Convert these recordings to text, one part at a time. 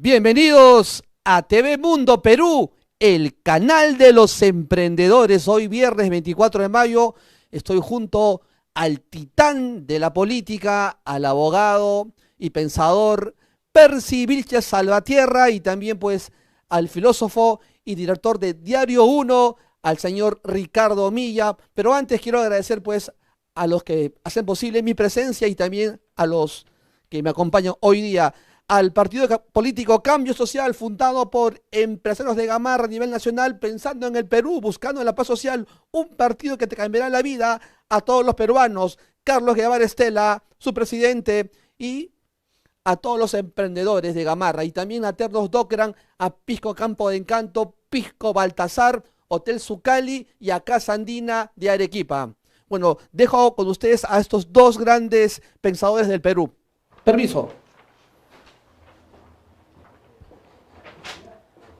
Bienvenidos a TV Mundo Perú, el canal de los emprendedores. Hoy viernes 24 de mayo estoy junto al titán de la política, al abogado y pensador Percy Vilches Salvatierra, y también pues al filósofo y director de Diario Uno, al señor Ricardo Milla. Pero antes quiero agradecer pues a los que hacen posible mi presencia y también a los que me acompañan hoy día. Al partido político Cambio Social, fundado por empresarios de Gamarra a nivel nacional, pensando en el Perú, buscando la paz social, un partido que te cambiará la vida a todos los peruanos. Carlos Guevara Estela, su presidente, y a todos los emprendedores de Gamarra, y también a Ternos Docran, a Pisco Campo de Encanto, Pisco Baltasar, Hotel Zucali y a Casa Andina de Arequipa. Bueno, dejo con ustedes a estos dos grandes pensadores del Perú. Permiso.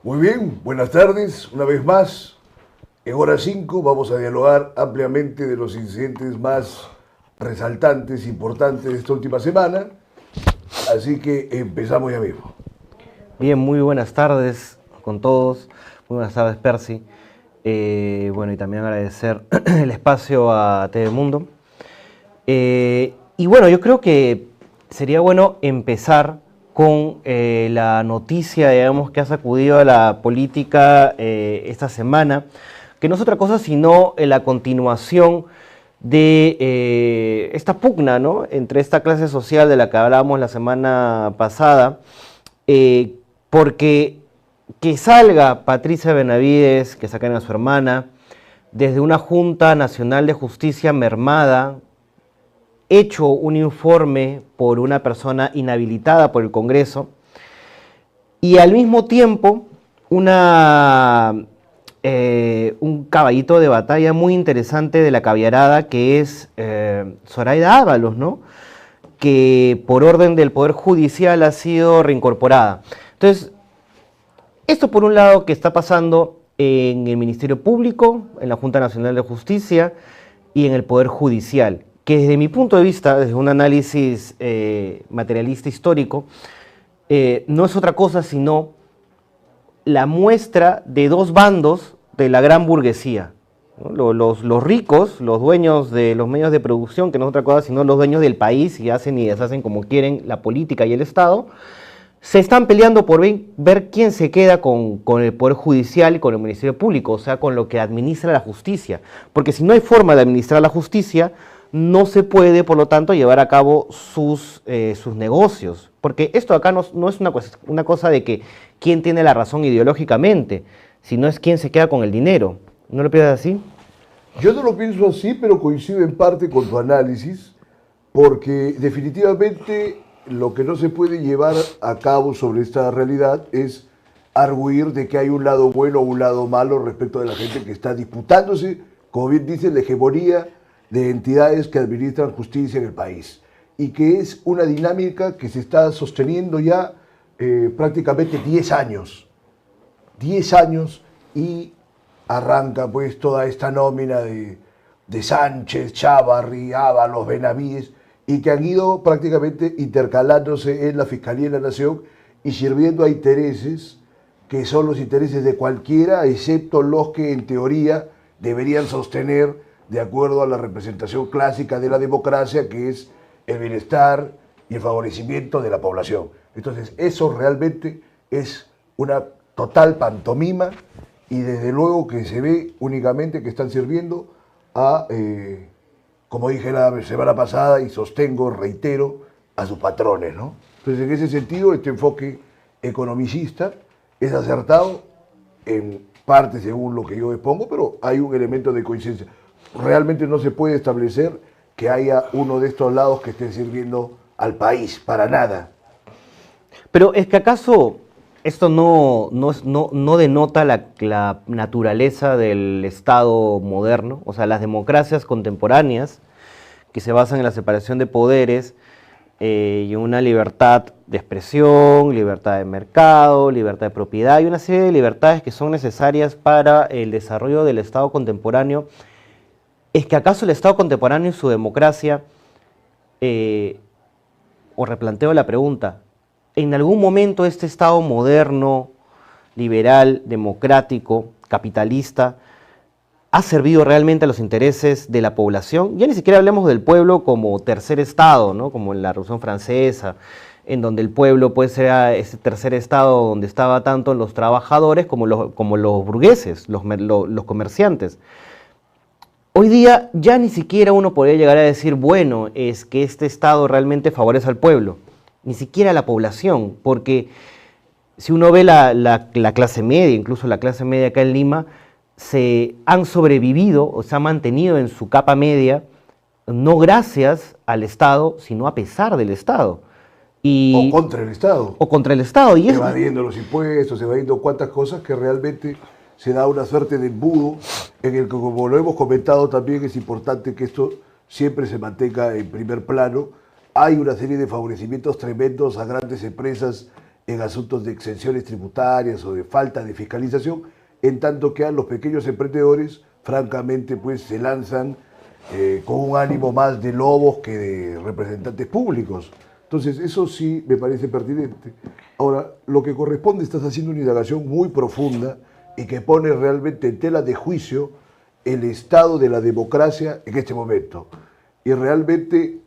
Muy bien, buenas tardes. Una vez más, en hora 5 vamos a dialogar ampliamente de los incidentes más resaltantes, importantes de esta última semana. Así que empezamos ya mismo. Bien, muy buenas tardes con todos. Muy buenas tardes, Percy. Bueno, y también agradecer el espacio a TV Mundo. Y bueno, yo creo que sería bueno empezar con la noticia, digamos, que ha sacudido a la política esta semana, que no es otra cosa sino la continuación de esta pugna, ¿no?, entre esta clase social de la que hablábamos la semana pasada, porque que salga Patricia Benavides, que saquen a su hermana, desde una Junta Nacional de Justicia mermada, hecho un informe por una persona inhabilitada por el Congreso, y al mismo tiempo un caballito de batalla muy interesante de la caviarada, que es Zoraida Ábalos, ¿no?, que por orden del Poder Judicial ha sido reincorporada. Entonces, esto por un lado que está pasando en el Ministerio Público, en la Junta Nacional de Justicia y en el Poder Judicial, que desde mi punto de vista, desde un análisis materialista histórico, no es otra cosa sino la muestra de dos bandos de la gran burguesía, ¿no? Los ricos, los dueños de los medios de producción, que no es otra cosa sino los dueños del país, y hacen y deshacen como quieren la política y el Estado, se están peleando por ver quién se queda con el Poder Judicial y con el Ministerio Público, o sea, con lo que administra la justicia. Porque si no hay forma de administrar la justicia, no se puede, por lo tanto, llevar a cabo sus negocios. Porque esto acá no es una cosa de que quién tiene la razón ideológicamente, sino es quién se queda con el dinero. ¿No lo piensas así? Yo no lo pienso así, pero coincido en parte con tu análisis, porque definitivamente lo que no se puede llevar a cabo sobre esta realidad es arguir de que hay un lado bueno o un lado malo respecto de la gente que está disputándose, como bien dice, la hegemonía de entidades que administran justicia en el país, y que es una dinámica que se está sosteniendo ya prácticamente 10 años. 10 años, y arranca pues toda esta nómina de Sánchez, Chávarri, Ábalos, Benavides, y que han ido prácticamente intercalándose en la Fiscalía de la Nación y sirviendo a intereses que son los intereses de cualquiera, excepto los que en teoría deberían sostener, de acuerdo a la representación clásica de la democracia, que es el bienestar y el favorecimiento de la población. Entonces, eso realmente es una total pantomima, y desde luego que se ve únicamente que están sirviendo a, como dije la semana pasada y sostengo, reitero, a sus patrones, ¿no? Entonces, en ese sentido, este enfoque economicista es acertado en parte según lo que yo expongo, pero hay un elemento de coincidencia. Realmente no se puede establecer que haya uno de estos lados que esté sirviendo al país, para nada. Pero es que acaso esto no denota la naturaleza del Estado moderno, o sea, las democracias contemporáneas que se basan en la separación de poderes y en una libertad de expresión, libertad de mercado, libertad de propiedad y una serie de libertades que son necesarias para el desarrollo del Estado contemporáneo. ¿Es que acaso el Estado contemporáneo y su democracia, o replanteo la pregunta, en algún momento este Estado moderno, liberal, democrático, capitalista, ha servido realmente a los intereses de la población? Ya ni siquiera hablemos del pueblo como tercer Estado, ¿no? Como en la Revolución Francesa, en donde el pueblo pues era ese tercer Estado donde estaba tanto los trabajadores como los burgueses, los comerciantes. Hoy día ya ni siquiera uno podría llegar a decir, bueno, es que este Estado realmente favorece al pueblo, ni siquiera a la población, porque si uno ve la clase media, incluso la clase media acá en Lima, se han sobrevivido o se han mantenido en su capa media, no gracias al Estado, sino a pesar del Estado. O contra el Estado. O contra el Estado. Y evadiendo los impuestos, evadiendo cuantas cosas que realmente se da una suerte de embudo en el que, como lo hemos comentado también, es importante que esto siempre se mantenga en primer plano. Hay una serie de favorecimientos tremendos a grandes empresas en asuntos de exenciones tributarias o de falta de fiscalización, en tanto que a los pequeños emprendedores, francamente, pues se lanzan con un ánimo más de lobos que de representantes públicos. Entonces, eso sí me parece pertinente. Ahora, lo que corresponde, estás haciendo una indagación muy profunda y que pone realmente en tela de juicio el estado de la democracia en este momento. Y realmente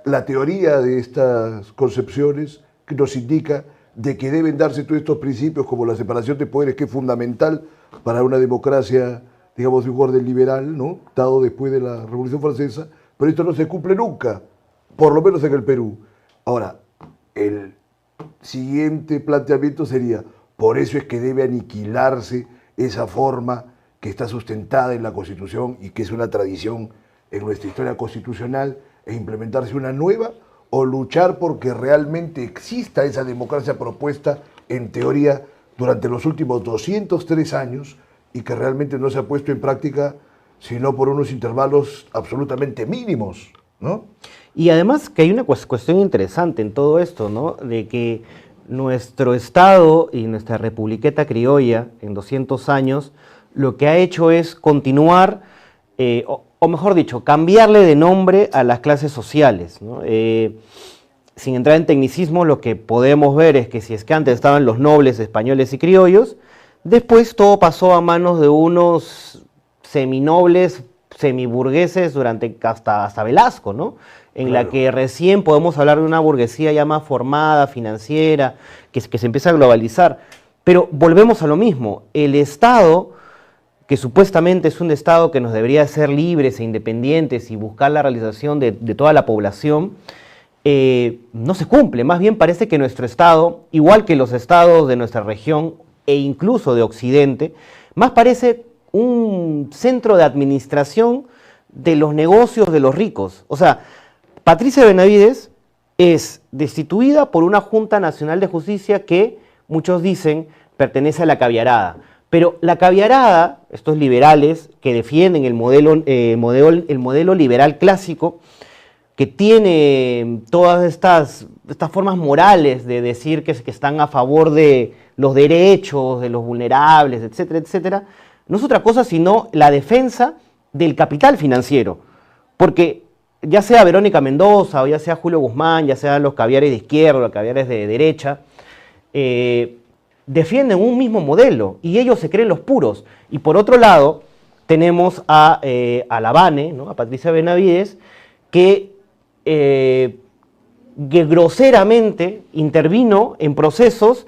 la teoría de estas concepciones que nos indica de que deben darse todos estos principios como la separación de poderes, que es fundamental para una democracia, digamos, de un orden liberal, ¿no? Dado después de la Revolución Francesa, pero esto no se cumple nunca, por lo menos en el Perú. Ahora, el siguiente planteamiento sería, por eso es que debe aniquilarse esa forma que está sustentada en la Constitución y que es una tradición en nuestra historia constitucional, e implementarse una nueva, o luchar porque realmente exista esa democracia propuesta en teoría durante los últimos 203 años y que realmente no se ha puesto en práctica sino por unos intervalos absolutamente mínimos, ¿no? Y además que hay una cuestión interesante en todo esto, ¿no? De que nuestro Estado y nuestra Republiqueta Criolla en 200 años lo que ha hecho es continuar, o mejor dicho, cambiarle de nombre a las clases sociales, ¿no? Sin entrar en tecnicismo, lo que podemos ver es que si es que antes estaban los nobles españoles y criollos, después todo pasó a manos de unos seminobles, semiburgueses durante hasta Velasco, ¿no? En Claro. la que recién podemos hablar de una burguesía ya más formada, financiera, que se empieza a globalizar. Pero volvemos a lo mismo, el Estado, que supuestamente es un Estado que nos debería hacer libres e independientes y buscar la realización de toda la población, no se cumple. Más bien parece que nuestro Estado, igual que los estados de nuestra región e incluso de Occidente, más parece un centro de administración de los negocios de los ricos. O sea, Patricia Benavides es destituida por una Junta Nacional de Justicia que, muchos dicen, pertenece a la caviarada. Pero la caviarada, estos liberales que defienden el modelo liberal clásico, que tiene todas estas formas morales de decir que están a favor de los derechos, de los vulnerables, etcétera, etcétera, no es otra cosa sino la defensa del capital financiero. Porque ya sea Verónica Mendoza, o ya sea Julio Guzmán, ya sean los caviares de izquierda, los caviares de derecha, defienden un mismo modelo y ellos se creen los puros. Y por otro lado, tenemos a la Bane, ¿no? A Patricia Benavides, que groseramente intervino en procesos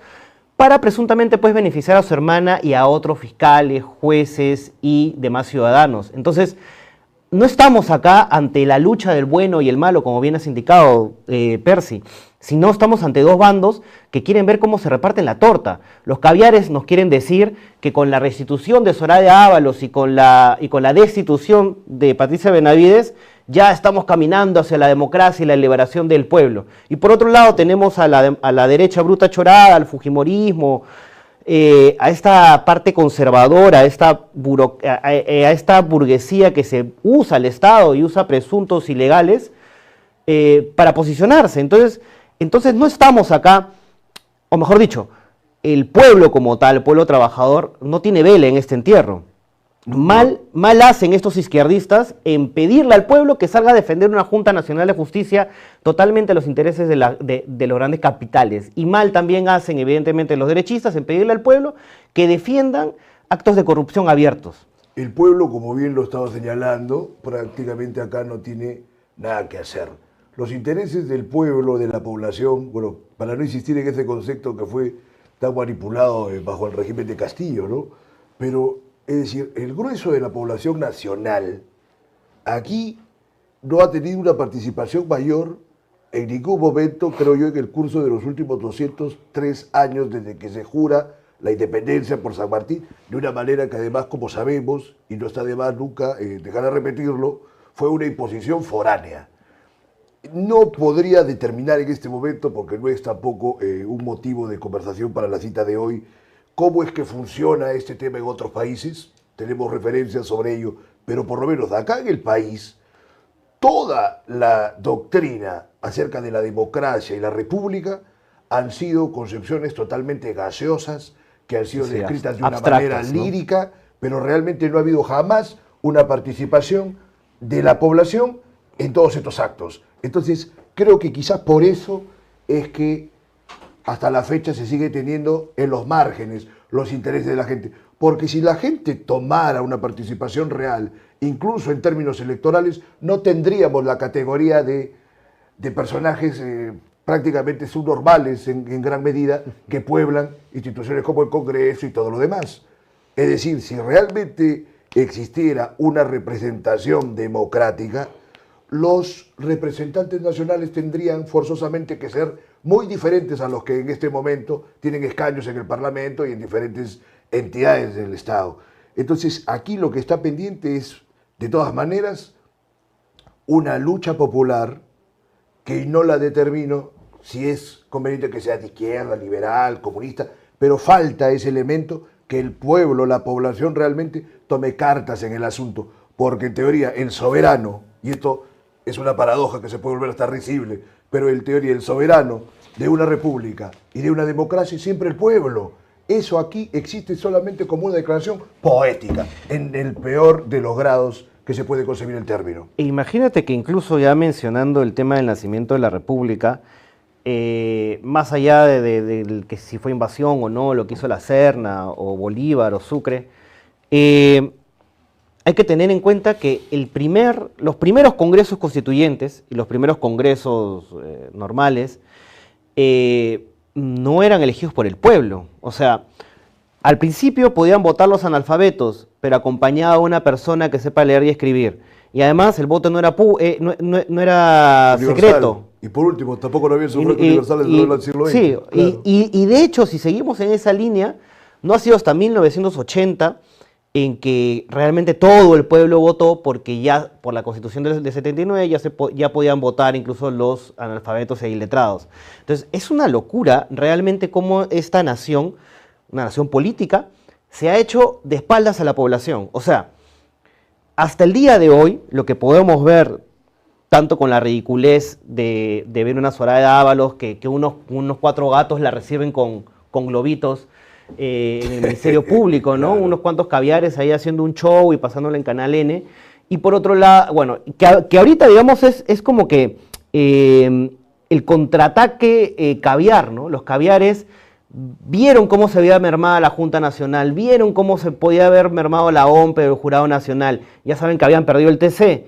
para presuntamente pues beneficiar a su hermana y a otros fiscales, jueces y demás ciudadanos. Entonces, no estamos acá ante la lucha del bueno y el malo, como bien has indicado, Percy, sino estamos ante dos bandos que quieren ver cómo se reparten la torta. Los caviares nos quieren decir que con la restitución de Soraya Ábalos y con la destitución de Patricia Benavides, ya estamos caminando hacia la democracia y la liberación del pueblo. Y por otro lado tenemos a la derecha bruta chorada, al fujimorismo, a esta parte conservadora, a esta burguesía que se usa al Estado y usa presuntos ilegales para posicionarse. Entonces no estamos acá, o mejor dicho, el pueblo como tal, el pueblo trabajador, no tiene vela en este entierro. Mal hacen estos izquierdistas en pedirle al pueblo que salga a defender una Junta Nacional de Justicia totalmente a los intereses de los grandes capitales. Y mal también hacen, evidentemente, los derechistas en pedirle al pueblo que defiendan actos de corrupción abiertos. El pueblo, como bien lo estaba señalando, prácticamente acá no tiene nada que hacer. Los intereses del pueblo, de la población, bueno, para no insistir en ese concepto que fue tan manipulado bajo el régimen de Castillo, ¿no? Pero, es decir, el grueso de la población nacional aquí no ha tenido una participación mayor en ningún momento, creo yo, en el curso de los últimos 203 años desde que se jura la independencia por San Martín, de una manera que además, como sabemos, y no está de más nunca dejar de repetirlo, fue una imposición foránea. No podría determinar en este momento, porque no es tampoco un motivo de conversación para la cita de hoy, cómo es que funciona este tema en otros países. Tenemos referencias sobre ello, pero por lo menos acá en el país, toda la doctrina acerca de la democracia y la república han sido concepciones totalmente gaseosas, que han sido descritas de una manera lírica, ¿no? Pero realmente no ha habido jamás una participación de la población en todos estos actos. Entonces, creo que quizás por eso es que hasta la fecha se sigue teniendo en los márgenes los intereses de la gente. Porque si la gente tomara una participación real, incluso en términos electorales, no tendríamos la categoría de personajes prácticamente subnormales en gran medida que pueblan instituciones como el Congreso y todo lo demás. Es decir, si realmente existiera una representación democrática, los representantes nacionales tendrían forzosamente que ser muy diferentes a los que en este momento tienen escaños en el Parlamento y en diferentes entidades del Estado. Entonces, aquí lo que está pendiente es, de todas maneras, una lucha popular que no la determino si es conveniente que sea de izquierda, liberal, comunista, pero falta ese elemento que el pueblo, la población realmente tome cartas en el asunto, porque en teoría el soberano, y esto es una paradoja que se puede volver hasta risible, pero en teoría el soberano de una república y de una democracia es siempre el pueblo. Eso aquí existe solamente como una declaración poética, en el peor de los grados que se puede concebir el término. E imagínate que incluso ya mencionando el tema del nacimiento de la república, más allá de que si fue invasión o no, lo que hizo la Serna o Bolívar o Sucre, hay que tener en cuenta que los primeros congresos constituyentes y los primeros congresos normales no eran elegidos por el pueblo. O sea, al principio podían votar los analfabetos, pero acompañado de una persona que sepa leer y escribir. Y además el voto no era secreto. Y por último, tampoco no había sufragio universal desde el siglo XX. Sí, claro. y de hecho, si seguimos en esa línea, no ha sido hasta 1980 en que realmente todo el pueblo votó, porque ya por la Constitución de 79 ya podían votar incluso los analfabetos e iletrados. Entonces, es una locura realmente cómo esta nación, una nación política, se ha hecho de espaldas a la población. O sea, hasta el día de hoy, lo que podemos ver, tanto con la ridiculez de ver una Zoraida Ábalos, que unos 4 gatos la reciben con globitos en el Ministerio Público, ¿no? Claro. Unos cuantos caviares ahí haciendo un show y pasándola en Canal N. Y por otro lado, bueno, que ahorita, digamos, es como que el contraataque caviar, ¿no? Los caviares vieron cómo se había mermado la Junta Nacional, vieron cómo se podía haber mermado la OMP, el Jurado Nacional, ya saben que habían perdido el TC,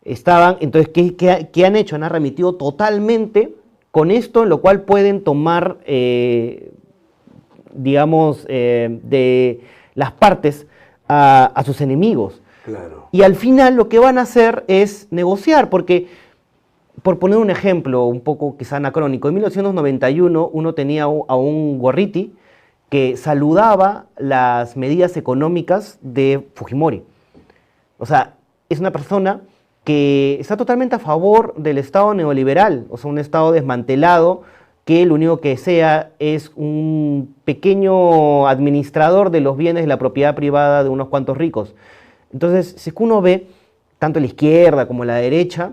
entonces, ¿qué han hecho? Han remitido totalmente con esto, en lo cual pueden tomar, digamos, de las partes a sus enemigos. Claro. Y al final lo que van a hacer es negociar, porque, por poner un ejemplo un poco quizá anacrónico, en 1991 uno tenía a un Gorriti que saludaba las medidas económicas de Fujimori. O sea, es una persona que está totalmente a favor del Estado neoliberal, o sea, un Estado desmantelado que lo único que sea es un pequeño administrador de los bienes de la propiedad privada de unos cuantos ricos. Entonces, si es que uno ve, tanto la izquierda como la derecha,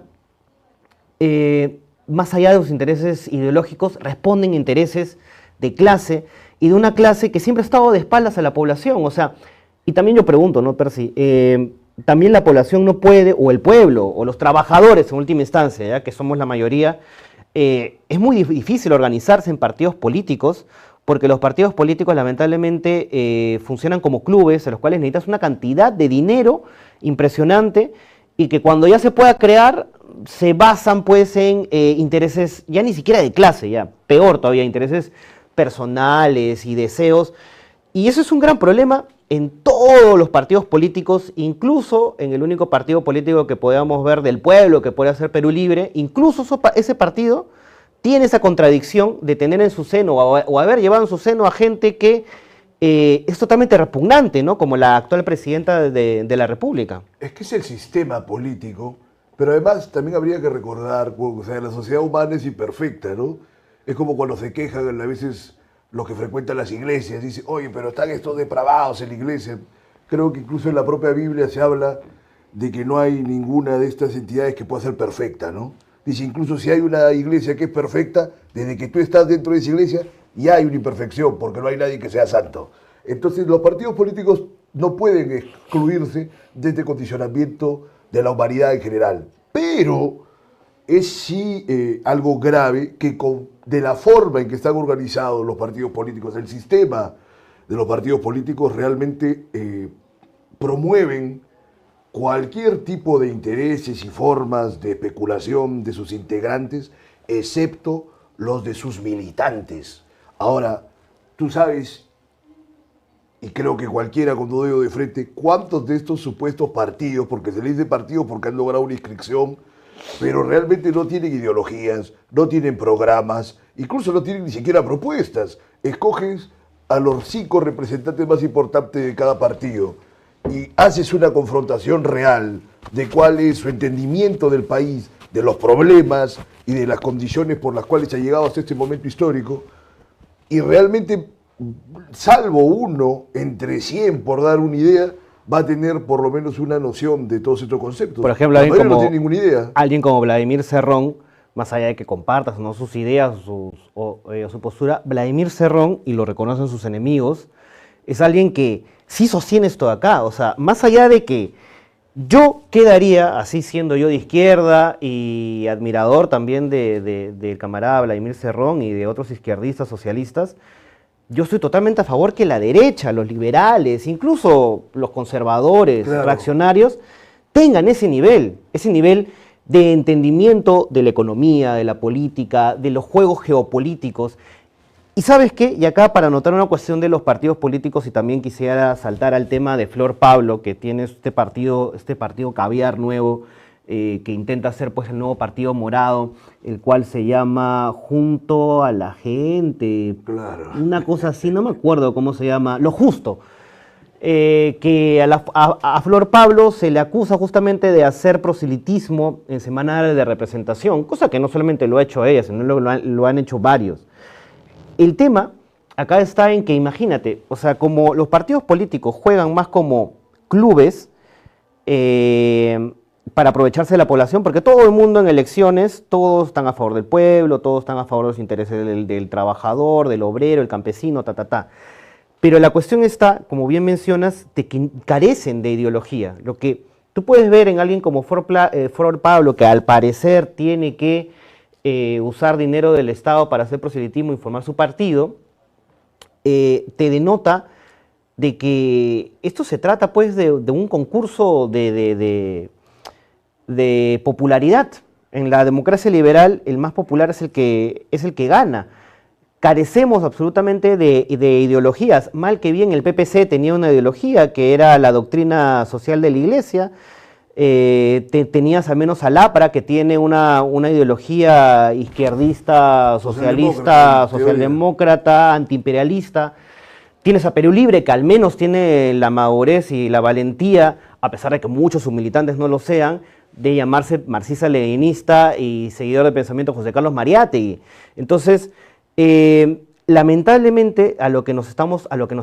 más allá de los intereses ideológicos, responden intereses de clase, y de una clase que siempre ha estado de espaldas a la población. O sea, Y también yo pregunto, ¿no, Percy? También la población no puede, o el pueblo, o los trabajadores en última instancia, ya que somos la mayoría, es muy difícil organizarse en partidos políticos, porque los partidos políticos lamentablemente funcionan como clubes, en los cuales necesitas una cantidad de dinero impresionante, y que cuando ya se pueda crear, se basan pues en intereses ya ni siquiera de clase, ya peor todavía, intereses personales y deseos. Y eso es un gran problema en todos los partidos políticos, incluso en el único partido político que podamos ver del pueblo, que puede ser Perú Libre, incluso ese partido tiene esa contradicción de tener en su seno o haber llevado en su seno a gente que es totalmente repugnante, ¿no? Como la actual presidenta de la República. Es que es el sistema político, pero además también habría que recordar, o sea, la sociedad humana es imperfecta, ¿no? Es como cuando se quejan a veces los que frecuentan las iglesias, dicen, oye, pero están estos depravados en la iglesia. Creo que incluso en la propia Biblia se habla de que no hay ninguna de estas entidades que pueda ser perfecta, ¿no? Dice, incluso si hay una iglesia que es perfecta, desde que tú estás dentro de esa iglesia, ya hay una imperfección, porque no hay nadie que sea santo. Entonces, los partidos políticos no pueden excluirse de este condicionamiento de la humanidad en general. Pero es sí algo grave que de la forma en que están organizados los partidos políticos, el sistema de los partidos políticos realmente promueven cualquier tipo de intereses y formas de especulación de sus integrantes, excepto los de sus militantes. Ahora, tú sabes, y creo que cualquiera con dedo de frente, cuántos de estos supuestos partidos, porque se les dice partidos porque han logrado una inscripción, pero realmente no tienen ideologías, no tienen programas, incluso no tienen ni siquiera propuestas. Escoges a los 5 representantes más importantes de cada partido y haces una confrontación real de cuál es su entendimiento del país, de los problemas y de las condiciones por las cuales ha llegado hasta este momento histórico, y realmente, salvo uno entre 100, por dar una idea, va a tener por lo menos una noción de todos estos conceptos. Por ejemplo, no tiene ninguna idea. Alguien como Vladimir Cerrón, más allá de que compartas ¿no? sus ideas o su postura, Vladimir Cerrón, y lo reconocen sus enemigos, es alguien que sí sostiene esto de acá. O sea, más allá de que yo quedaría, así siendo yo de izquierda y admirador también del camarada Vladimir Cerrón y de otros izquierdistas socialistas, yo estoy totalmente a favor que la derecha, los liberales, incluso los conservadores, claro, reaccionarios, tengan ese nivel de entendimiento de la economía, de la política, de los juegos geopolíticos. Y ¿sabes qué? Y acá para anotar una cuestión de los partidos políticos, y también quisiera saltar al tema de Flor Pablo, que tiene este partido caviar nuevo, que intenta hacer pues el nuevo partido morado, el cual se llama Junto a la Gente, claro, una cosa así, no me acuerdo cómo se llama, Lo Justo, que a Flor Pablo se le acusa justamente de hacer proselitismo en semanales de representación, cosa que no solamente lo ha hecho ella, sino lo han hecho varios. El tema acá está en que, imagínate, o sea, como los partidos políticos juegan más como clubes, para aprovecharse de la población, porque todo el mundo en elecciones, todos están a favor del pueblo, todos están a favor de los intereses del trabajador, del obrero, el campesino, Pero la cuestión está, como bien mencionas, de que carecen de ideología. Lo que tú puedes ver en alguien como Flor Pablo, que al parecer tiene que usar dinero del Estado para hacer proselitismo y formar su partido, te denota de que esto se trata pues de un concurso de popularidad. En la democracia liberal el más popular es el que gana. Carecemos absolutamente de ideologías. Mal que bien el PPC tenía una ideología que era la doctrina social de la Iglesia. Tenías al menos a Lapra, que tiene una ideología izquierdista, socialdemócrata, antiimperialista. Tienes a Perú Libre, que al menos tiene la madurez y la valentía, a pesar de que muchos sus militantes no lo sean, de llamarse marxista-leninista y seguidor de pensamiento José Carlos Mariátegui. Entonces, lamentablemente, a lo que nos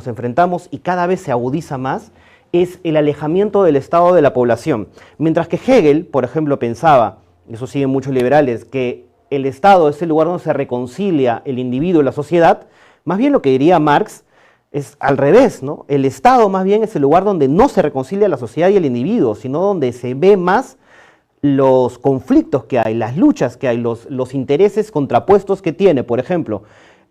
enfrentamos, y cada vez se agudiza más, es el alejamiento del Estado de la población. Mientras que Hegel, por ejemplo, pensaba, y eso siguen muchos liberales, que el Estado es el lugar donde se reconcilia el individuo y la sociedad, más bien lo que diría Marx Es al revés, ¿no? El Estado más bien es el lugar donde no se reconcilia la sociedad y el individuo, sino donde se ve más los conflictos que hay, las luchas que hay, los intereses contrapuestos que tiene, por ejemplo,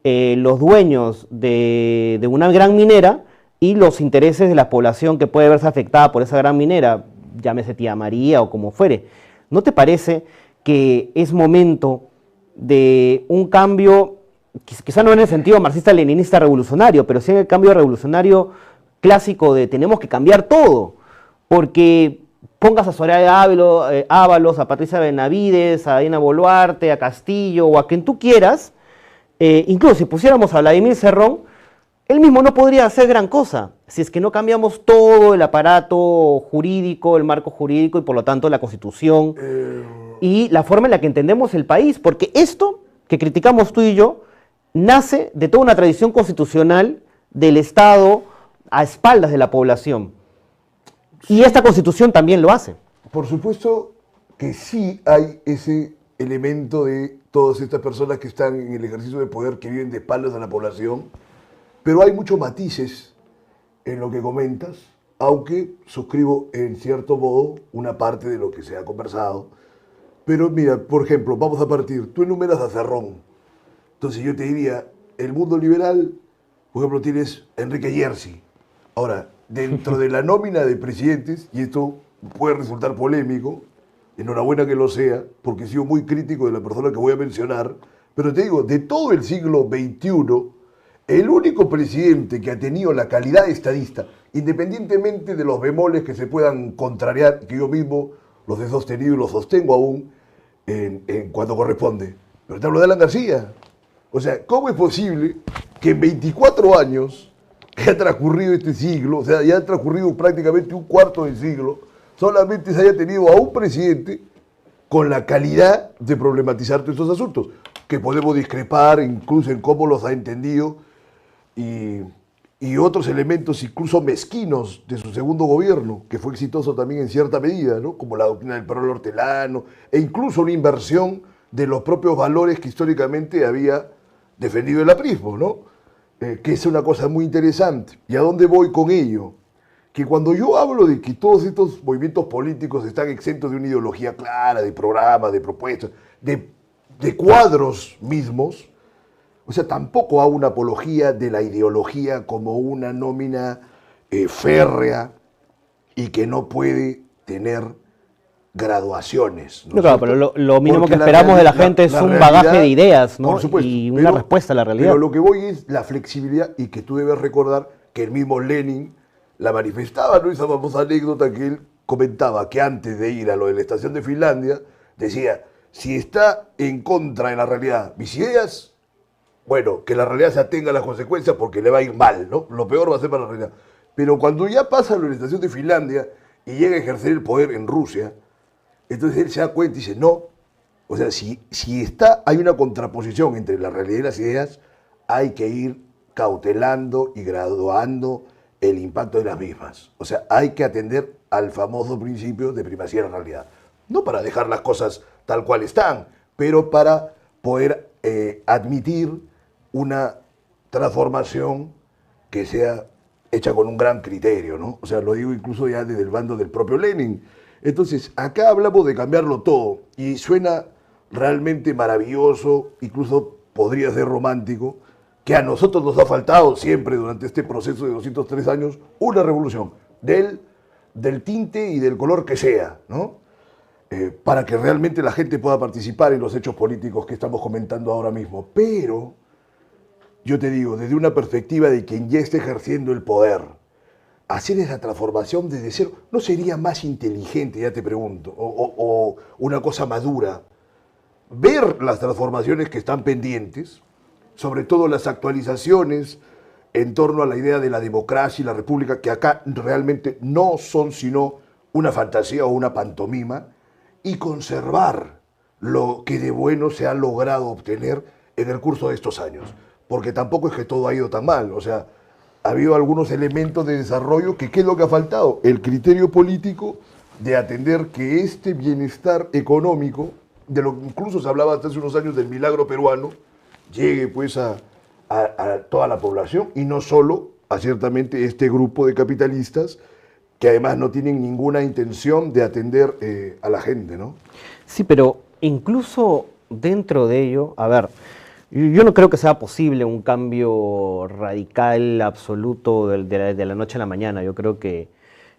los dueños de una gran minera y los intereses de la población que puede verse afectada por esa gran minera, llámese Tía María o como fuere. ¿No te parece que es momento de un cambio, quizá no en el sentido marxista-leninista revolucionario, pero sí en el cambio revolucionario clásico de tenemos que cambiar todo? Porque pongas a Soraya Ábalos, a Patricia Benavides, a Dina Boluarte, a Castillo o a quien tú quieras, incluso si pusiéramos a Vladimir Cerrón, él mismo no podría hacer gran cosa si es que no cambiamos todo el aparato jurídico, el marco jurídico y por lo tanto la Constitución y la forma en la que entendemos el país, porque esto que criticamos tú y yo nace de toda una tradición constitucional del Estado a espaldas de la población. Y esta Constitución también lo hace. Por supuesto que sí hay ese elemento de todas estas personas que están en el ejercicio de poder, que viven de espaldas a la población, pero hay muchos matices en lo que comentas, aunque suscribo en cierto modo una parte de lo que se ha conversado. Pero mira, por ejemplo, vamos a partir, tú enumeras a Cerrón, entonces yo te diría, el mundo liberal, por ejemplo, tienes a Enrique Yersi. Ahora, dentro de la nómina de presidentes, y esto puede resultar polémico, enhorabuena que lo sea, porque he sido muy crítico de la persona que voy a mencionar, pero te digo, de todo el siglo XXI, el único presidente que ha tenido la calidad de estadista, independientemente de los bemoles que se puedan contrariar, que yo mismo los he sostenido y los sostengo aún en cuando corresponde, pero te hablo de Alan García. O sea, ¿cómo es posible que en 24 años que ha transcurrido este siglo, o sea, ya ha transcurrido prácticamente un cuarto de siglo, solamente se haya tenido a un presidente con la calidad de problematizar todos estos asuntos, que podemos discrepar incluso en cómo los ha entendido y otros elementos incluso mezquinos de su segundo gobierno, que fue exitoso también en cierta medida, ¿no? Como la doctrina del perol hortelano, e incluso una inversión de los propios valores que históricamente había defendido el aprismo, ¿no? Que es una cosa muy interesante. ¿Y a dónde voy con ello? Que cuando yo hablo de que todos estos movimientos políticos están exentos de una ideología clara, de programas, de propuestas, de cuadros mismos, o sea, tampoco hago una apología de la ideología como una nómina férrea y que no puede tener graduaciones. ¿No? No, claro, pero lo mínimo Porque que esperamos de la gente es la un realidad, bagaje de ideas, ¿no? Por supuesto, Y una respuesta a la realidad. Pero lo que voy es la flexibilidad, y que tú debes recordar que el mismo Lenin la manifestaba, ¿no? Esa famosa anécdota que él comentaba, que antes de ir a lo de la estación de Finlandia, decía, si está en contra de la realidad mis ideas, bueno, que la realidad se atenga a las consecuencias porque le va a ir mal, ¿no? Lo peor va a ser para la realidad. Pero cuando ya pasa lo de la estación de Finlandia y llega a ejercer el poder en Rusia, entonces él se da cuenta y dice, no, o sea, si hay una contraposición entre la realidad y las ideas, hay que ir cautelando y graduando el impacto de las mismas. O sea, hay que atender al famoso principio de primacía de la realidad. No para dejar las cosas tal cual están, pero para poder admitir una transformación que sea hecha con un gran criterio, ¿no? O sea, lo digo incluso ya desde el bando del propio Lenin. Entonces, acá hablamos de cambiarlo todo y suena realmente maravilloso, incluso podría ser romántico, que a nosotros nos ha faltado siempre durante este proceso de 203 años una revolución, del tinte y del color que sea, ¿no? Para que realmente la gente pueda participar en los hechos políticos que estamos comentando ahora mismo. Pero, yo te digo, desde una perspectiva de quien ya está ejerciendo el poder, hacer esa transformación desde cero, ¿no sería más inteligente, ya te pregunto, o una cosa madura, ver las transformaciones que están pendientes, sobre todo las actualizaciones en torno a la idea de la democracia y la república, que acá realmente no son sino una fantasía o una pantomima, y conservar lo que de bueno se ha logrado obtener en el curso de estos años? Porque tampoco es que todo ha ido tan mal, o sea, ha habido algunos elementos de desarrollo que, ¿qué es lo que ha faltado? El criterio político de atender que este bienestar económico, de lo que incluso se hablaba hasta hace unos años del milagro peruano, llegue pues a toda la población y no solo a ciertamente este grupo de capitalistas que además no tienen ninguna intención de atender a la gente, ¿no? Sí, pero incluso dentro de ello, a ver, yo no creo que sea posible un cambio radical, absoluto, de la noche a la mañana. Yo creo que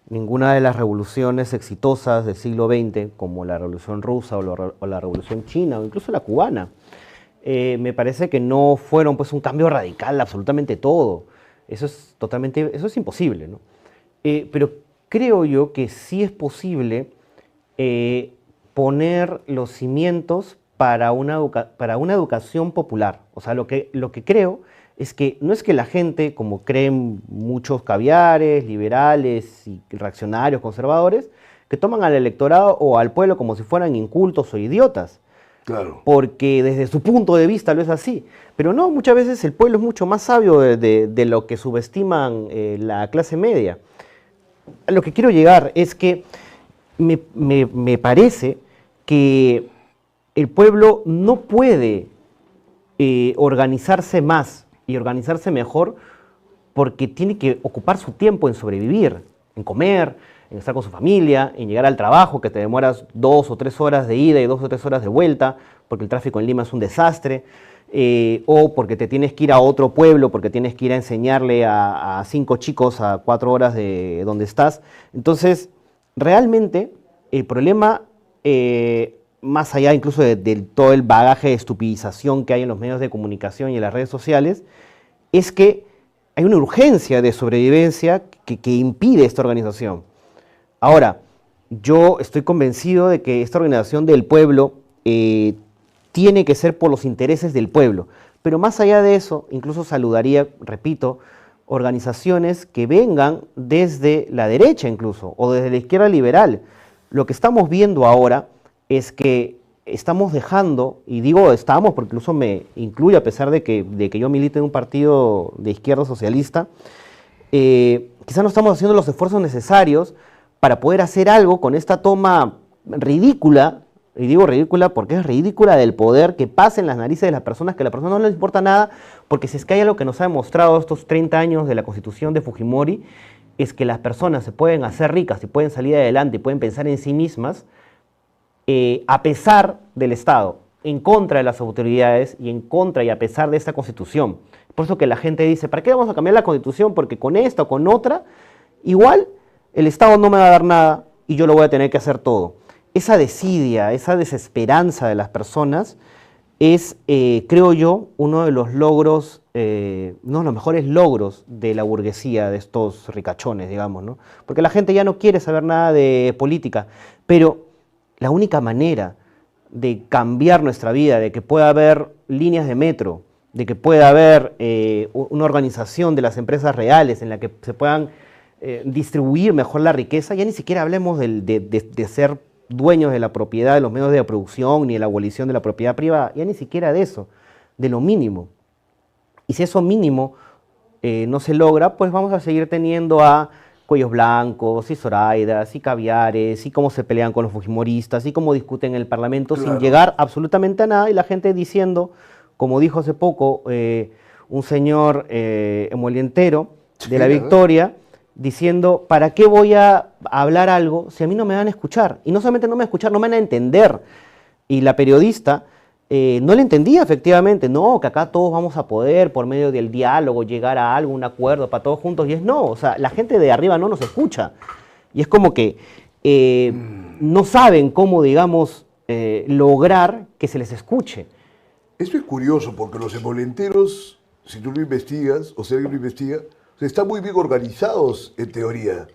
ninguna de las revoluciones exitosas del siglo XX, como la Revolución Rusa o la Revolución China o incluso la cubana, me parece que no fueron pues un cambio radical, absolutamente todo. Eso es imposible, ¿no? Pero creo yo que sí es posible poner los cimientos para una educación popular. O sea, lo que creo es que no es que la gente, como creen muchos caviares, liberales y reaccionarios, conservadores, que toman al electorado o al pueblo como si fueran incultos o idiotas. Claro. Porque desde su punto de vista lo es así. Pero no, muchas veces el pueblo es mucho más sabio de lo que subestiman la clase media. A lo que quiero llegar es que me parece que el pueblo no puede organizarse más y organizarse mejor porque tiene que ocupar su tiempo en sobrevivir, en comer, en estar con su familia, en llegar al trabajo, que te demoras 2 o 3 horas de ida y 2 o 3 horas de vuelta, porque el tráfico en Lima es un desastre, o porque te tienes que ir a otro pueblo, porque tienes que ir a enseñarle a 5 chicos a 4 horas de donde estás. Entonces, realmente, el problema, más allá incluso de todo el bagaje de estupidización que hay en los medios de comunicación y en las redes sociales, es que hay una urgencia de sobrevivencia que impide esta organización. Ahora, yo estoy convencido de que esta organización del pueblo tiene que ser por los intereses del pueblo, pero más allá de eso, incluso saludaría, repito, organizaciones que vengan desde la derecha incluso, o desde la izquierda liberal. Lo que estamos viendo ahora es que estamos dejando, y digo estamos porque incluso me incluye a pesar de que yo milite en un partido de izquierda socialista, quizás no estamos haciendo los esfuerzos necesarios para poder hacer algo con esta toma ridícula, y digo ridícula porque es ridícula del poder que pasa en las narices de las personas, que a las personas no les importa nada, porque si es que hay algo que nos ha demostrado estos 30 años de la Constitución de Fujimori, es que las personas se pueden hacer ricas y pueden salir adelante y pueden pensar en sí mismas, a pesar del Estado, en contra de las autoridades y en contra y a pesar de esta Constitución. Por eso que la gente dice, ¿para qué vamos a cambiar la Constitución? Porque con esta o con otra, igual el Estado no me va a dar nada y yo lo voy a tener que hacer todo. Esa desidia, esa desesperanza de las personas es, creo yo, uno de los logros, uno de los mejores logros de la burguesía, de estos ricachones, digamos, ¿no? Porque la gente ya no quiere saber nada de política, pero la única manera de cambiar nuestra vida, de que pueda haber líneas de metro, de que pueda haber una organización de las empresas reales en la que se puedan distribuir mejor la riqueza, ya ni siquiera hablemos de ser dueños de la propiedad de los medios de producción ni de la abolición de la propiedad privada, ya ni siquiera de eso, de lo mínimo. Y si eso mínimo no se logra, pues vamos a seguir teniendo a Cuellos Blancos, y Zoraidas, y Caviares, y cómo se pelean con los fujimoristas, y cómo discuten en el Parlamento sin llegar absolutamente a nada, y la gente diciendo, como dijo hace poco un señor emolientero de La Victoria, diciendo, ¿para qué voy a hablar algo si a mí no me van a escuchar? Y no solamente no me van a escuchar, no me van a entender. Y la periodista no le entendía efectivamente, no, que acá todos vamos a poder por medio del diálogo llegar a algo, un acuerdo para todos juntos, y es no, o sea, la gente de arriba no nos escucha. Y es como que no saben cómo, digamos, lograr que se les escuche. Esto es curioso porque los emolenteros, si tú lo investigas, o si alguien lo investiga, están muy bien organizados en teoría.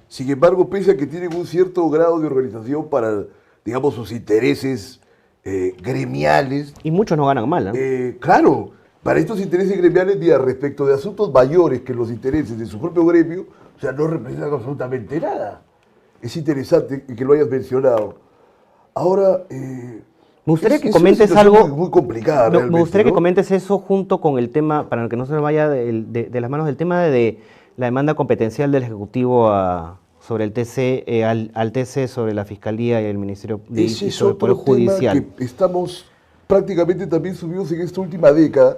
Sin embargo, pese a que tienen un cierto grado de organización para, digamos, sus intereses gremiales. Y muchos no ganan mal, ¿no? Claro, para estos intereses gremiales, mira, respecto de asuntos mayores que los intereses de su propio gremio, o sea, no representan absolutamente nada. Es interesante que lo hayas mencionado. Ahora, me gustaría que es comentes una situación algo muy complicada. Me gustaría ¿no? que comentes eso junto con el tema, para que no se me vaya de las manos, del tema de la demanda competencial del Ejecutivo sobre el TC, al TC sobre la Fiscalía y el Ministerio y sobre el Poder Judicial. Que estamos prácticamente también subidos en esta última década,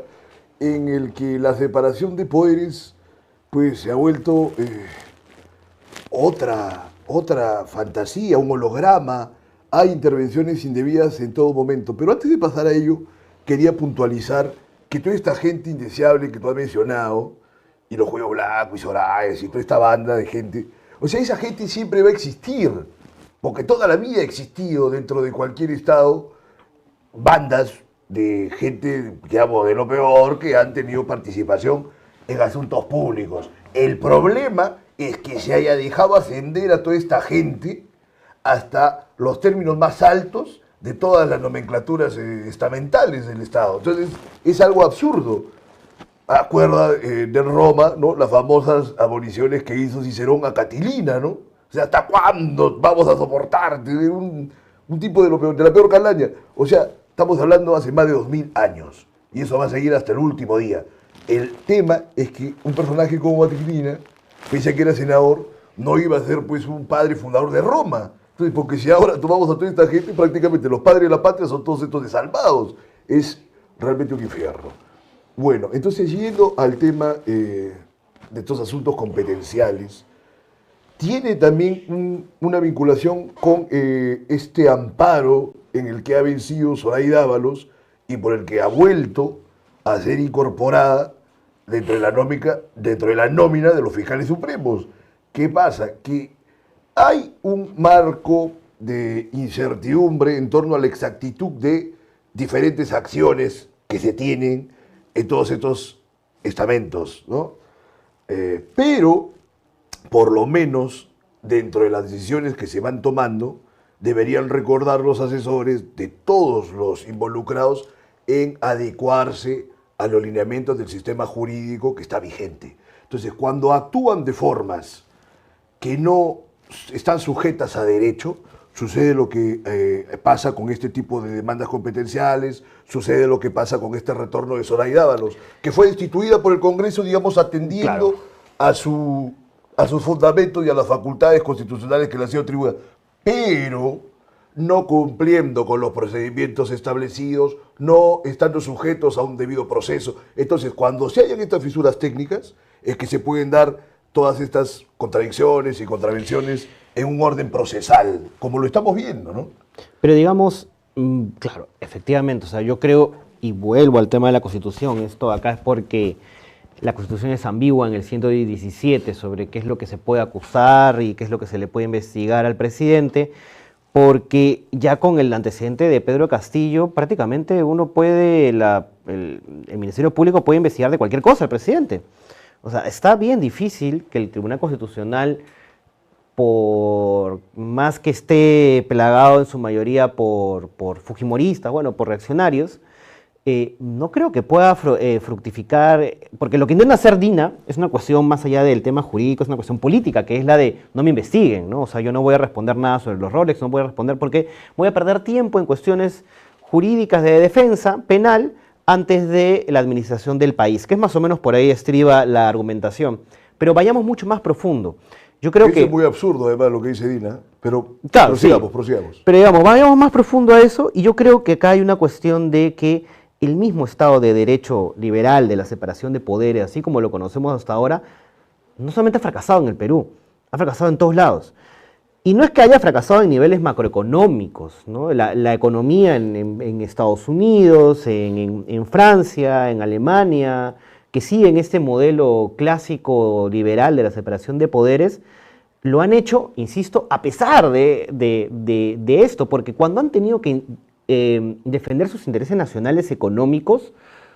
en el que la separación de poderes pues se ha vuelto otra fantasía, un holograma. Hay intervenciones indebidas en todo momento. Pero antes de pasar a ello, quería puntualizar que toda esta gente indeseable que tú has mencionado, y los Juegos Blancos, y Soraya, y toda esta banda de gente, o sea, esa gente siempre va a existir, porque toda la vida ha existido dentro de cualquier estado bandas de gente, digamos, de lo peor, que han tenido participación en asuntos públicos. El problema es que se haya dejado ascender a toda esta gente hasta los términos más altos de todas las nomenclaturas estamentales del Estado. Entonces, es algo absurdo. Acuerda de Roma, ¿no?, las famosas aboliciones que hizo Cicerón a Catilina, ¿no? O sea, ¿hasta cuándo vamos a soportar un tipo de, lo peor, de la peor calaña? O sea, estamos hablando hace más de 2000 años y eso va a seguir hasta el último día. El tema es que un personaje como Catilina, pese a que era senador, no iba a ser pues un padre fundador de Roma. Entonces, porque si ahora tomamos a toda esta gente, prácticamente los padres de la patria son todos estos desalmados. Es realmente un infierno. Bueno, entonces yendo al tema de estos asuntos competenciales, tiene también una vinculación con este amparo en el que ha vencido Zoraida Ábalos y por el que ha vuelto a ser incorporada dentro de la nómina de los fiscales supremos. ¿Qué pasa? Que hay un marco de incertidumbre en torno a la exactitud de diferentes acciones que se tienen en todos estos estamentos, ¿no? Pero, por lo menos, dentro de las decisiones que se van tomando, deberían recordar los asesores de todos los involucrados en adecuarse a los lineamientos del sistema jurídico que está vigente. Entonces, cuando actúan de formas que no están sujetas a derecho, sucede lo que pasa con este tipo de demandas competenciales, sucede lo que pasa con este retorno de Zoraida Ábalos, que fue destituida por el Congreso, digamos, atendiendo a sus fundamentos y a las facultades constitucionales que le han sido atribuidas, pero no cumpliendo con los procedimientos establecidos, no estando sujetos a un debido proceso. Entonces, cuando se hallan estas fisuras técnicas, es que se pueden dar todas estas contradicciones y contravenciones en un orden procesal, como lo estamos viendo, ¿no? Pero digamos, claro, efectivamente, o sea, yo creo, y vuelvo al tema de la Constitución, esto acá es porque la Constitución es ambigua en el 117 sobre qué es lo que se puede acusar y qué es lo que se le puede investigar al presidente, porque ya con el antecedente de Pedro Castillo, prácticamente uno puede, el Ministerio Público puede investigar de cualquier cosa al presidente. O sea, está bien difícil que el Tribunal Constitucional, por más que esté plagado en su mayoría por fujimoristas, bueno, por reaccionarios, no creo que pueda fructificar, porque lo que intenta hacer Dina es una cuestión más allá del tema jurídico, es una cuestión política, que es la de no me investiguen, ¿no? O sea, yo no voy a responder nada sobre los Rolex, no voy a responder porque voy a perder tiempo en cuestiones jurídicas de defensa penal antes de la administración del país, que es más o menos por ahí estriba la argumentación. Pero vayamos mucho más profundo. Yo creo que es muy absurdo, además, lo que dice Dina, pero claro, prosigamos. Pero digamos, vayamos más profundo a eso, y yo creo que acá hay una cuestión de que el mismo Estado de Derecho liberal, de la separación de poderes, así como lo conocemos hasta ahora, no solamente ha fracasado en el Perú, ha fracasado en todos lados. Y no es que haya fracasado en niveles macroeconómicos, ¿no? La economía en Estados Unidos, en Francia, en Alemania, que siguen este modelo clásico liberal de la separación de poderes, lo han hecho, insisto, a pesar de esto, porque cuando han tenido que defender sus intereses nacionales económicos,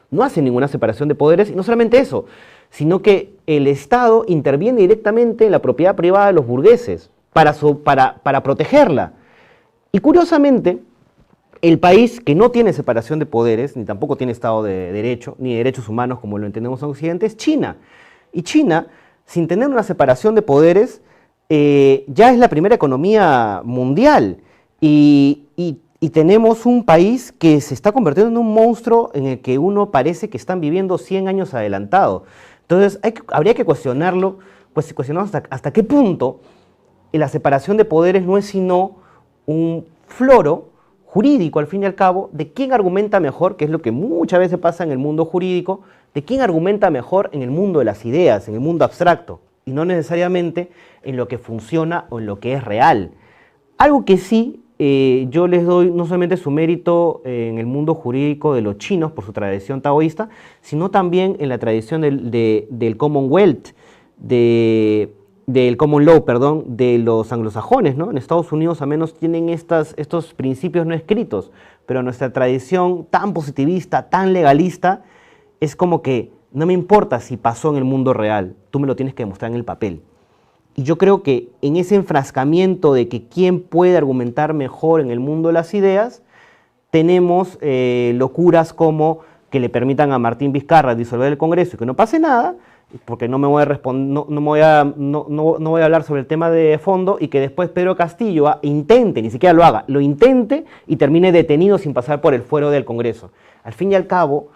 no hacen ninguna separación de poderes, y no solamente eso, sino que el Estado interviene directamente en la propiedad privada de los burgueses para protegerla. Y curiosamente, el país que no tiene separación de poderes, ni tampoco tiene Estado de Derecho, ni derechos humanos como lo entendemos en Occidente, es China. Y China, sin tener una separación de poderes, ya es la primera economía mundial. Y tenemos un país que se está convirtiendo en un monstruo en el que uno parece que están viviendo 100 años adelantado. Entonces, habría que cuestionarlo, pues cuestionarnos hasta qué punto la separación de poderes no es sino un floro jurídico, al fin y al cabo, de quién argumenta mejor, que es lo que muchas veces pasa en el mundo jurídico, de quién argumenta mejor en el mundo de las ideas, en el mundo abstracto, y no necesariamente en lo que funciona o en lo que es real. Algo que sí yo les doy no solamente su mérito en el mundo jurídico de los chinos por su tradición taoísta, sino también en la tradición del Commonwealth, del Common Law, perdón, de los anglosajones, ¿no? En Estados Unidos al menos tienen estos principios no escritos, pero nuestra tradición tan positivista, tan legalista, es como que no me importa si pasó en el mundo real, tú me lo tienes que demostrar en el papel. Y yo creo que en ese enfrascamiento de que quién puede argumentar mejor en el mundo de las ideas, tenemos locuras como que le permitan a Martín Vizcarra disolver el Congreso y que no pase nada, porque no me voy a no voy a hablar sobre el tema de fondo, y que después Pedro Castillo intente, ni siquiera lo haga, lo intente y termine detenido sin pasar por el fuero del Congreso. Al fin y al cabo,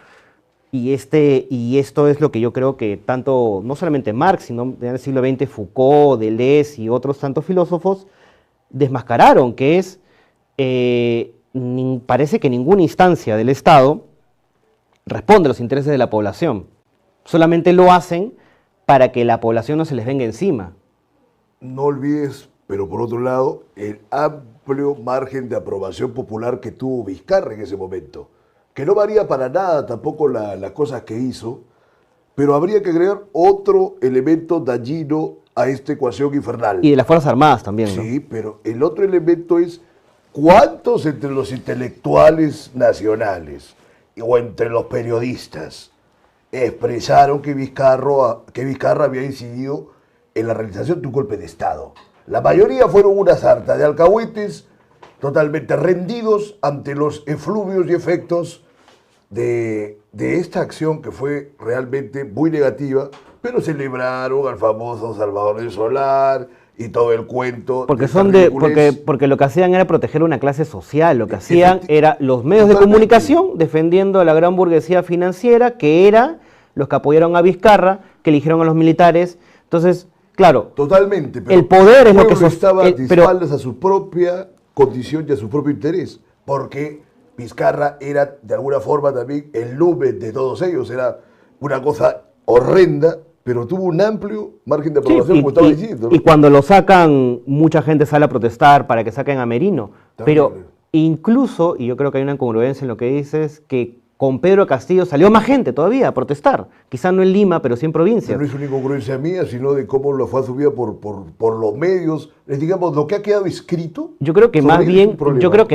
y esto es lo que yo creo que tanto, no solamente Marx, sino en el siglo XX Foucault, Deleuze y otros tantos filósofos desmascararon, que es, parece que ninguna instancia del Estado responde a los intereses de la población. Solamente lo hacen para que la población no se les venga encima. No olvides, pero por otro lado, el amplio margen de aprobación popular que tuvo Vizcarra en ese momento, que no varía para nada tampoco las cosas que hizo, pero habría que agregar otro elemento dañino a esta ecuación infernal. Y de las Fuerzas Armadas también, ¿no? Sí, pero el otro elemento es cuántos entre los intelectuales nacionales o entre los periodistas expresaron que Vizcarra había incidido en la realización de un golpe de Estado. La mayoría fueron una sarta de alcahuetes totalmente rendidos ante los efluvios y efectos de esta acción que fue realmente muy negativa, pero celebraron al famoso Salvador del Solar y todo el cuento. Porque lo que hacían era proteger una clase social, lo que hacían era los medios de comunicación defendiendo a la gran burguesía financiera, que era los que apoyaron a Vizcarra, que eligieron a los militares. Entonces, claro, totalmente, pero el poder es lo que estaba de espaldas a su propia condición y a su propio interés, porque Vizcarra era de alguna forma también el lumen de todos ellos, era una cosa horrenda, pero tuvo un amplio margen de aprobación, como estaba diciendo, ¿no? Y cuando lo sacan, mucha gente sale a protestar para que saquen a Merino. Pero incluso, y yo creo que hay una incongruencia en lo que dices, que con Pedro Castillo salió más gente todavía a protestar. Quizás no en Lima, pero sí en provincia. No es una incongruencia mía, sino de cómo lo fue asumida por los medios. Digamos, lo que ha quedado escrito. Yo creo que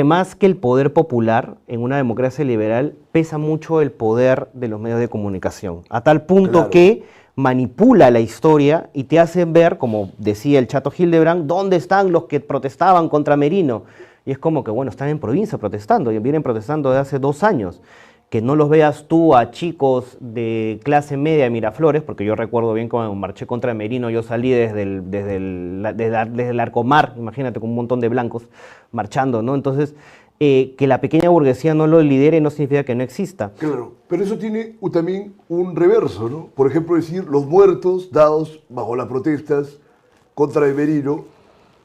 más que el poder popular en una democracia liberal, pesa mucho el poder de los medios de comunicación. A tal punto que manipula la historia y te hacen ver, como decía el Chato Hildebrand, dónde están los que protestaban contra Merino. Y es como que, bueno, están en provincia protestando, y vienen protestando desde hace 2 años. Que no los veas tú a chicos de clase media de Miraflores, porque yo recuerdo bien cuando marché contra Merino, yo salí desde el Arcomar, imagínate, con un montón de blancos marchando, ¿no? Entonces, que la pequeña burguesía no lo lidere no significa que no exista. Claro, pero eso tiene también un reverso, ¿no? Por ejemplo, decir, los muertos dados bajo las protestas contra Merino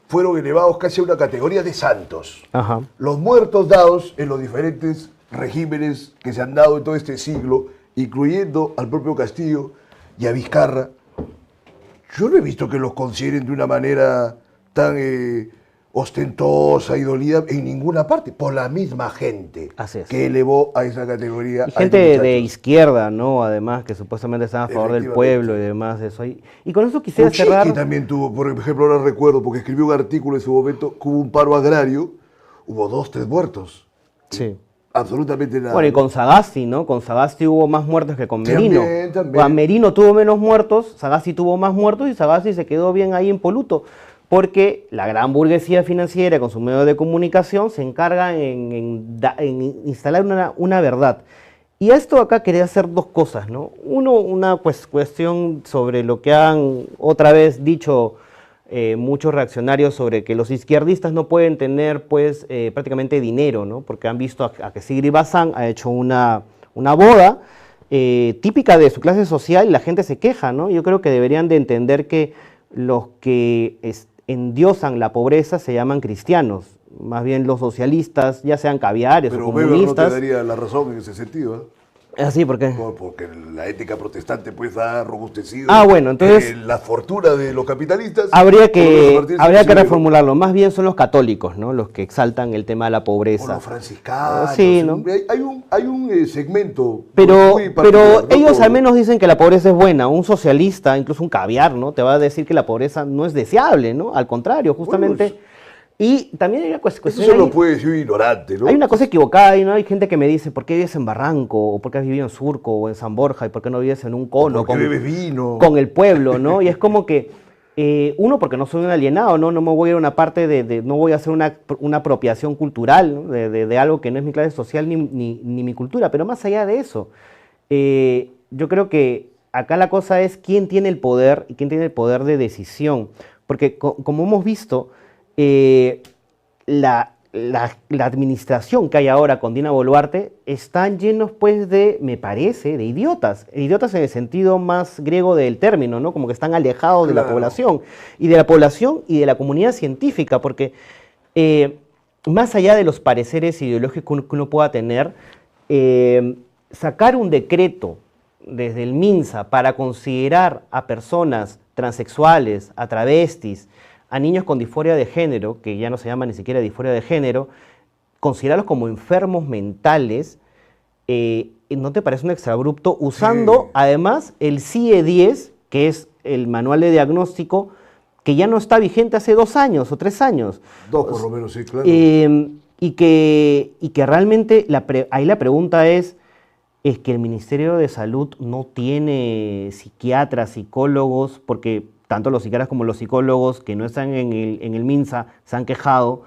fueron elevados casi a una categoría de santos. Ajá. Los muertos dados en los diferentes regímenes que se han dado en todo este siglo, incluyendo al propio Castillo y a Vizcarra, yo no he visto que los consideren de una manera tan ostentosa y dolida en ninguna parte, por la misma gente que elevó a esa categoría. Y gente de izquierda, ¿no? Además, que supuestamente estaba a favor del pueblo y demás de eso. Y con eso quisiera cerrar. Chiki también tuvo, por ejemplo, ahora recuerdo, porque escribió un artículo en su momento, que hubo un paro agrario, hubo 2, 3 muertos. Sí. Absolutamente nada. Bueno, y con Sagasti, ¿no? Con Sagasti hubo más muertos que con Merino. También. Merino tuvo menos muertos, Sagasti tuvo más muertos y Sagasti se quedó bien ahí impoluto. Porque la gran burguesía financiera con sus medios de comunicación se encarga en instalar una verdad. Y a esto acá quería hacer 2 cosas, ¿no? Uno, una cuestión sobre lo que han otra vez dicho muchos reaccionarios sobre que los izquierdistas no pueden tener pues prácticamente dinero, ¿no? Porque han visto a que Sigrid Bazán ha hecho una boda típica de su clase social y la gente se queja, ¿no? Yo creo que deberían de entender que los que endiosan la pobreza se llaman cristianos, más bien los socialistas, ya sean caviares o comunistas. Pero Weber no te daría la razón en ese sentido, ¿eh? ¿Así? ¿Por qué? Porque la ética protestante pues ha robustecido Bueno, entonces la fortuna de los capitalistas. habría por lo menos a que, partir del habría que siglo XIX. reformularlo. Más bien son los católicos, ¿no? Los que exaltan el tema de la O pobreza. los franciscanos. Sí, ¿no? Hay un segmento Pero muy particular, ¿no? ellos al menos dicen que la pobreza es buena. Un socialista, incluso un caviar, ¿no? Te va a decir que la pobreza no es deseable, ¿no? Al contrario, justamente. Bueno, y también hay una Eso cuestión se lo ahí. puede decir un ignorante, ¿no? Hay una cosa equivocada y no hay gente que me dice, ¿por qué vives en Barranco? ¿O por qué has vivido en Surco o en San Borja? ¿Y por qué no vives en un cono Porque bebes vino. con el pueblo, ¿no? Y es como que, uno, porque no soy un alienado, ¿no? No me voy a ir a una parte no voy a hacer una apropiación cultural, ¿no? de algo que no es mi clase social ni mi cultura. Pero más allá de eso, yo creo que acá la cosa es quién tiene el poder y quién tiene el poder de decisión. Porque como hemos visto, la administración que hay ahora con Dina Boluarte están llenos, pues, me parece, de idiotas. Idiotas en el sentido más griego del término, ¿no? Como que están alejados de la Claro. población. Y de la población y de la comunidad científica, porque más allá de los pareceres ideológicos que uno pueda tener, sacar un decreto desde el MINSA para considerar a personas transexuales, a travestis, a niños con disforia de género, que ya no se llama ni siquiera disforia de género, considerarlos como enfermos mentales, ¿no te parece un exabrupto? Usando Sí. además el CIE-10, que es el manual de diagnóstico, que ya no está vigente hace 2 años o 3 años. Dos por lo menos, sí, claro. Y que realmente ahí la pregunta es que el Ministerio de Salud no tiene psiquiatras, psicólogos, porque tanto los psiquiatras como los psicólogos que no están en el MINSA se han quejado,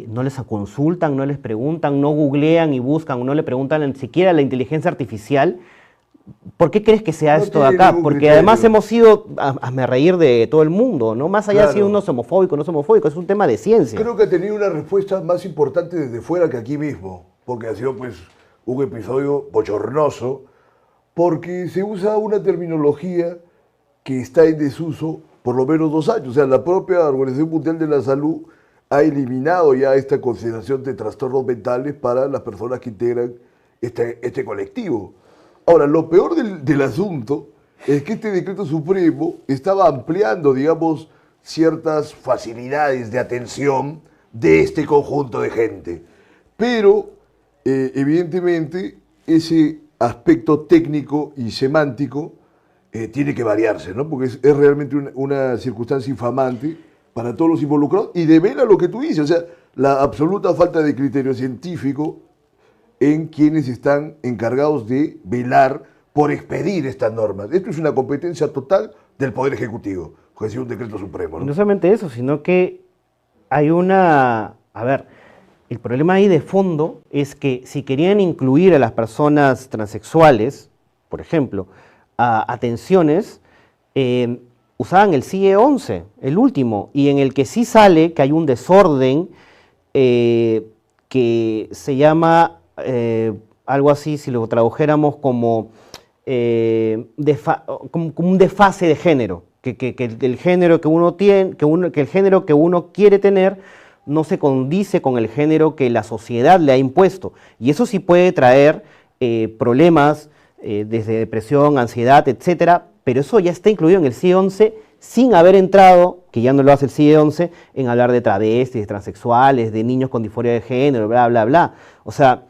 no les consultan, no les preguntan, no googlean y buscan, no le preguntan ni siquiera a la inteligencia artificial. ¿Por qué crees que sea No esto de tiene acá? ningún Porque criterio. además hemos ido a reír de todo el mundo, ¿no? Más allá de si Claro. uno es homofóbico o no es homofóbico, es un tema de ciencia. Creo que ha tenido una respuesta más importante desde fuera que aquí mismo, porque ha sido pues un episodio bochornoso, porque se usa una terminología que está en desuso por lo menos 2 años. O sea, la propia Organización Mundial de la Salud ha eliminado ya esta consideración de trastornos mentales para las personas que integran este colectivo. Ahora, lo peor del asunto es que este decreto supremo estaba ampliando, digamos, ciertas facilidades de atención de este conjunto de gente. Pero, evidentemente, ese aspecto técnico y semántico tiene que variarse, ¿no? Porque es realmente una circunstancia infamante para todos los involucrados y devela lo que tú dices, o sea, la absoluta falta de criterio científico en quienes están encargados de velar por expedir estas normas. Esto es una competencia total del Poder Ejecutivo, que ha sido un decreto supremo, No ¿no? solamente eso, sino que hay una... A ver, el problema ahí de fondo es que si querían incluir a las personas transexuales, por ejemplo, a atenciones, usaban el CIE-11, el último, y en el que sí sale que hay un desorden que se llama algo así, si lo tradujéramos como, como un desfase de género, que el género que uno tiene, que el género que uno quiere tener no se condice con el género que la sociedad le ha impuesto. Y eso sí puede traer problemas desde depresión, ansiedad, etcétera, pero eso ya está incluido en el CIE-11 sin haber entrado, que ya no lo hace el CIE-11, en hablar de travestis, de transexuales, de niños con disforia de género, bla, bla, bla. O sea,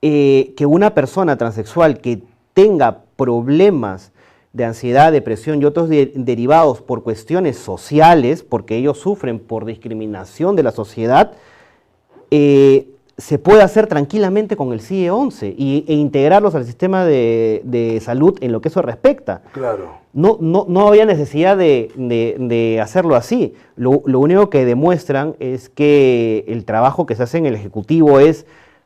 que una persona transexual que tenga problemas de ansiedad, depresión y otros derivados por cuestiones sociales, porque ellos sufren por discriminación de la sociedad, se puede hacer tranquilamente con el CIE-11 e integrarlos al sistema de salud en lo que eso respecta. Claro. No había necesidad de hacerlo así. Lo único que demuestran es que el trabajo que se hace en el Ejecutivo es,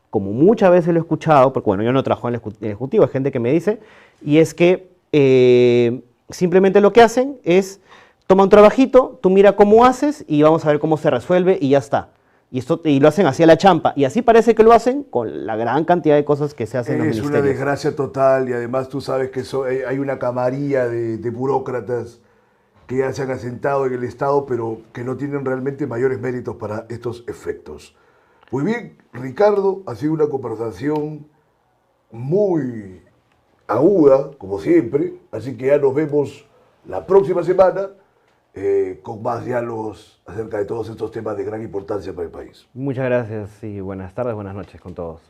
como muchas veces lo he escuchado, porque bueno, yo no trabajo en el Ejecutivo, hay gente que me dice, y es que simplemente lo que hacen es, toma un trabajito, tú mira cómo haces y vamos a ver cómo se resuelve y ya está. Y lo hacen así a la champa. Y así parece que lo hacen con la gran cantidad de cosas que se hacen en los Es una ministerios. desgracia total y además tú sabes que hay una camarilla de burócratas que ya se han asentado en el Estado, pero que no tienen realmente mayores méritos para estos efectos. Muy bien, Ricardo, ha sido una conversación muy aguda, como siempre, así que ya nos vemos la próxima semana con más diálogos acerca de todos estos temas de gran importancia para el país. Muchas gracias y buenas tardes, buenas noches con todos.